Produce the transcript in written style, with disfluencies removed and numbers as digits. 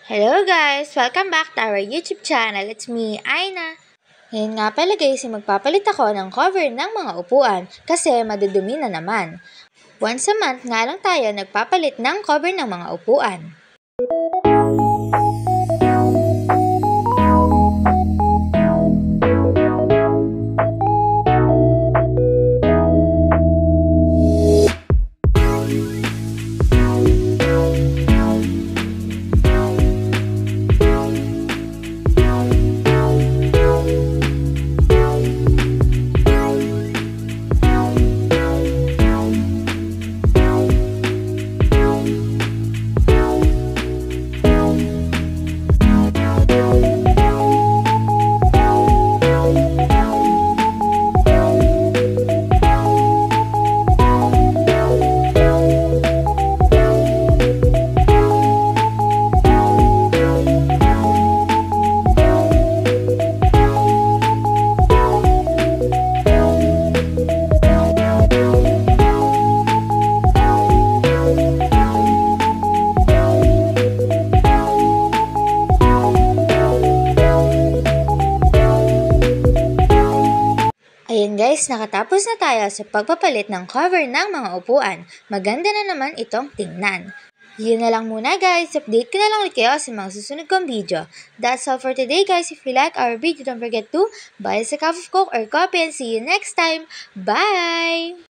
Hello guys! Welcome back to our YouTube channel. It's me, Aina. Ngayon nga pala guys, magpapalit ako ng cover ng mga upuan kasi madudumi na naman. Once a month nga lang tayo nagpapalit ng cover ng mga upuan. Ayan guys, nakatapos na tayo sa pagpapalit ng cover ng mga upuan. Maganda na naman itong tingnan. Yun na lang muna guys, update ko na lang ulit kayo sa mga susunod kong video. That's all for today guys. If you like our video, don't forget to buy us a cup of Coke or coffee and see you next time. Bye!